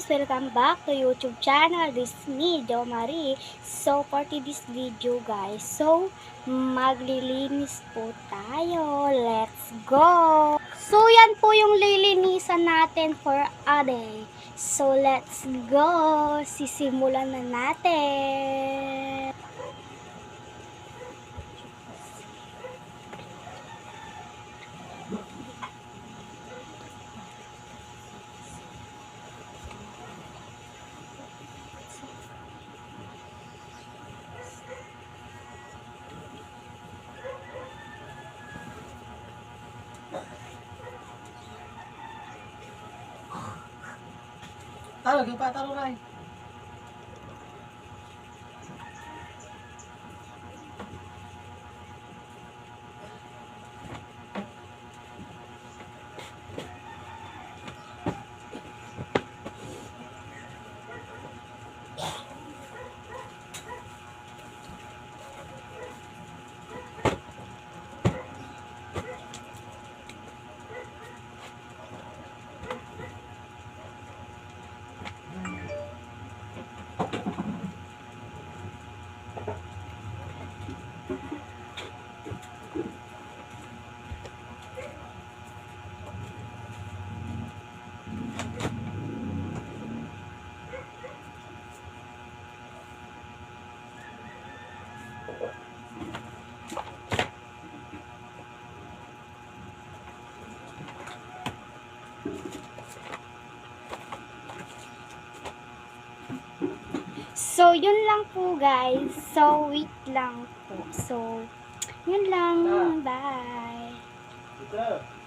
guys! Welcome back to YouTube channel. This is me, Jo Marie. So, for this video guys, maglilinis po tayo. Let's go! So, yan po yung lilinisan natin for a day. So, let's go! Sisimulan na natin. Talo, yung patalo na eh. So, yun lang po guys. So, wait lang po. So, yun lang. Bye! Ito.